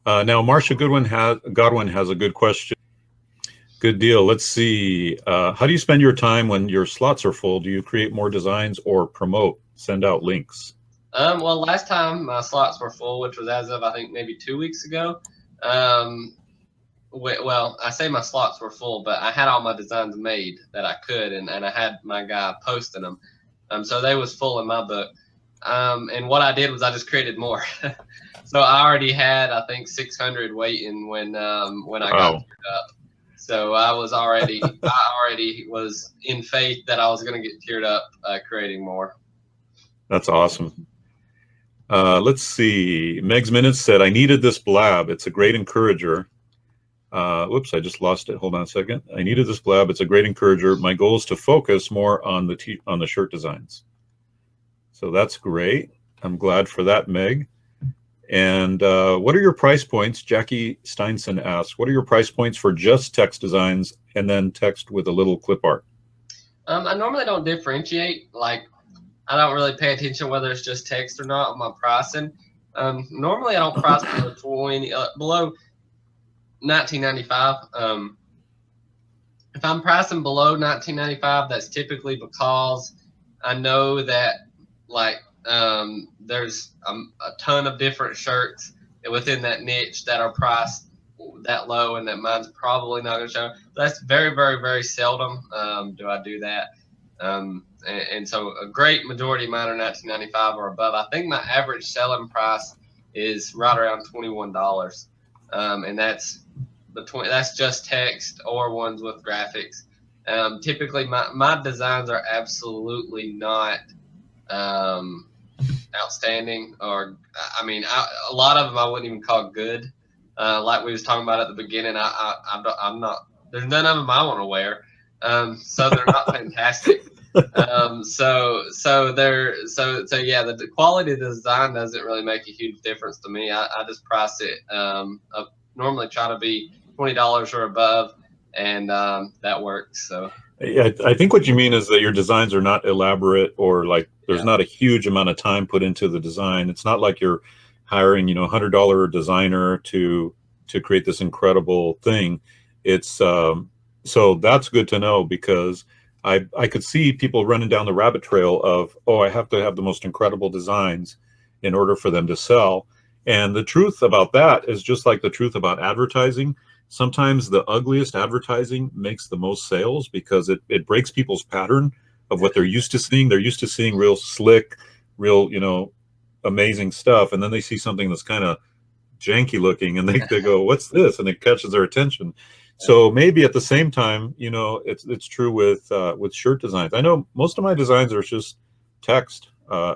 Now, Marcia Godwin has a good question. Good deal. Let's see. How do you spend your time when your slots are full? Do you create more designs or promote, send out links? Well, last time my slots were full, which was as of I think maybe 2 weeks ago. Um, well, I say my slots were full, but I had all my designs made that I could, and I had my guy posting them. So they was full in my book. And what I did was I just created more. So I already had I think 600 waiting when I got Wow, tiered up. So I already was in faith that I was going to get tiered up, creating more. that's awesome. Let's see. Meg's Minutes said, I needed this blab. It's a great encourager. Whoops, I just lost it. Hold on a second. I needed this blab. It's a great encourager. My goal is to focus more on the shirt designs. So that's great. I'm glad for that, Meg. And what are your price points? Jackie Steinson asks, what are your price points for just text designs and then text with a little clip art? I normally don't differentiate. Like, I don't really pay attention whether it's just text or not on my pricing. Normally, I don't price below 19.95. If I'm pricing below 19.95, that's typically because I know that like there's a ton of different shirts within that niche that are priced that low, and that mine's probably not going to show. That's very, very, very seldom do I do that. And so a great majority of mine are 19.95 or above. I think my average selling price is right around $21, and that's just text or ones with graphics. Typically, my designs are absolutely not um, outstanding, or I mean, a lot of them I wouldn't even call good. Like we was talking about at the beginning, I'm not. There's none of them I want to wear, so they're not fantastic. So yeah, the quality of the design doesn't really make a huge difference to me. I just price it. Normally try to be $20 or above, and that works. So Yeah, I think what you mean is that your designs are not elaborate or like there's yeah, not a huge amount of time put into the design. It's not like you're hiring, $100 designer to create this incredible thing. It's so that's good to know because I could see people running down the rabbit trail of, oh, I have to have the most incredible designs in order for them to sell. And the truth about that is just like the truth about advertising. Sometimes the ugliest advertising makes the most sales because it breaks people's pattern of what they're used to seeing. They're used to seeing real slick, real, amazing stuff. And then they see something that's kind of janky looking and they go, what's this? And it catches their attention. So maybe at the same time, it's true with shirt designs. I know most of my designs are just text,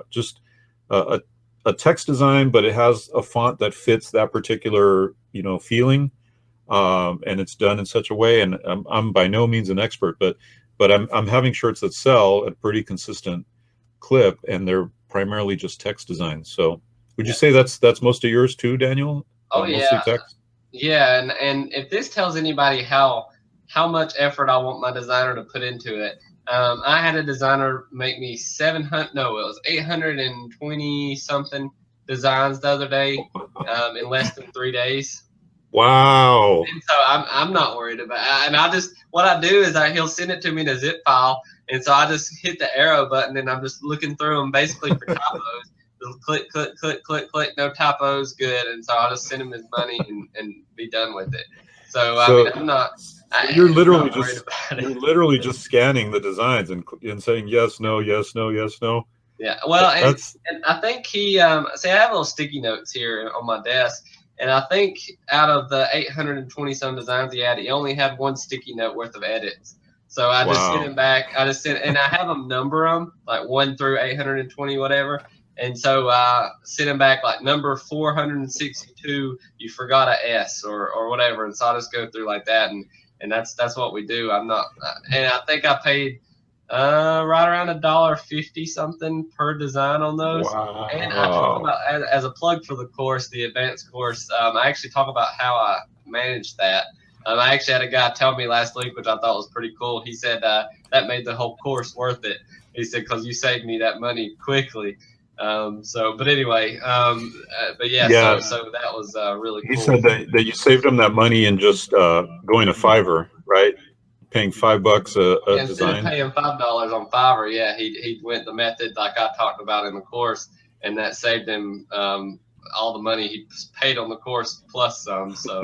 just a text design, but it has a font that fits that particular, feeling, and it's done in such a way. And I'm by no means an expert, but I'm having shirts that sell at a pretty consistent clip, and they're primarily just text designs. So, would you yeah. say that's most of yours too, Daniel? Oh Mostly yeah, text. yeah. And if this tells anybody how much effort I want my designer to put into it, I had a designer make me 700. No, it was 820 something designs the other day, in less than 3 days. Wow. And so I'm not worried about it. And I just, what I do is he'll send it to me in a zip file. And so I just hit the arrow button and I'm just looking through them basically for typos. Just click, click, click, click, click, no typos, good. And so I'll just send him his money and be done with it. So, I mean, So, so I'm not worried about it. you're literally just scanning the designs and saying yes, no, yes, no, yes, no. Yeah, well, That's and I think he see I have little sticky notes here on my desk, and I think out of the 820 some designs he had, he only had one sticky note worth of edits. So I just sent wow. him back. I just sent, and I have them number them like 1 through 820, whatever. And so sent him back like number 462. You forgot a S or whatever, and so I just go through like that, and that's what we do. I'm not, and I think I paid right around $1.50 something per design on those. And I talk Wow. about as a plug for the course, the advanced course. I actually talk about how I managed that. I actually had a guy tell me last week, which I thought was pretty cool. He said that made the whole course worth it. He said because you saved me that money quickly. But anyway, but yeah, Yeah, so that was really he cool. said that you saved him that money in just going to Fiverr, right? Paying $5 a Yeah, instead of design. paying $5 on Fiverr, yeah, he went the method like I talked about in the course, and that saved him all the money he paid on the course plus some. So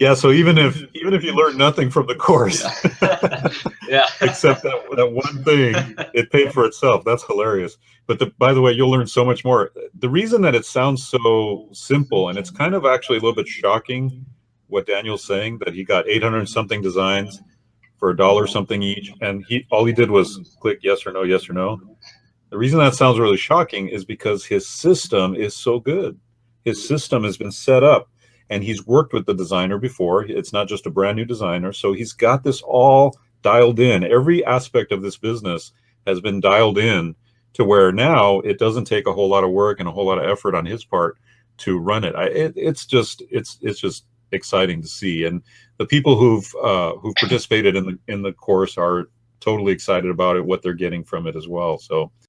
Yeah, so even if you learn nothing from the course, yeah, yeah, except that one thing, it paid for itself. That's hilarious. But by the way, you'll learn so much more. The reason that it sounds so simple, and it's kind of actually a little bit shocking what Daniel's saying, that he got 800 something designs for a dollar something each, and he all he did was click yes or no, yes or no. The reason that sounds really shocking is because his system is so good. His system has been set up, and he's worked with the designer before. It's not just a brand new designer. So he's got this all dialed in. Every aspect of this business has been dialed in to where now it doesn't take a whole lot of work and a whole lot of effort on his part to run it. It's just exciting to see. And the people who've participated in the course are totally excited about it, what they're getting from it as well. So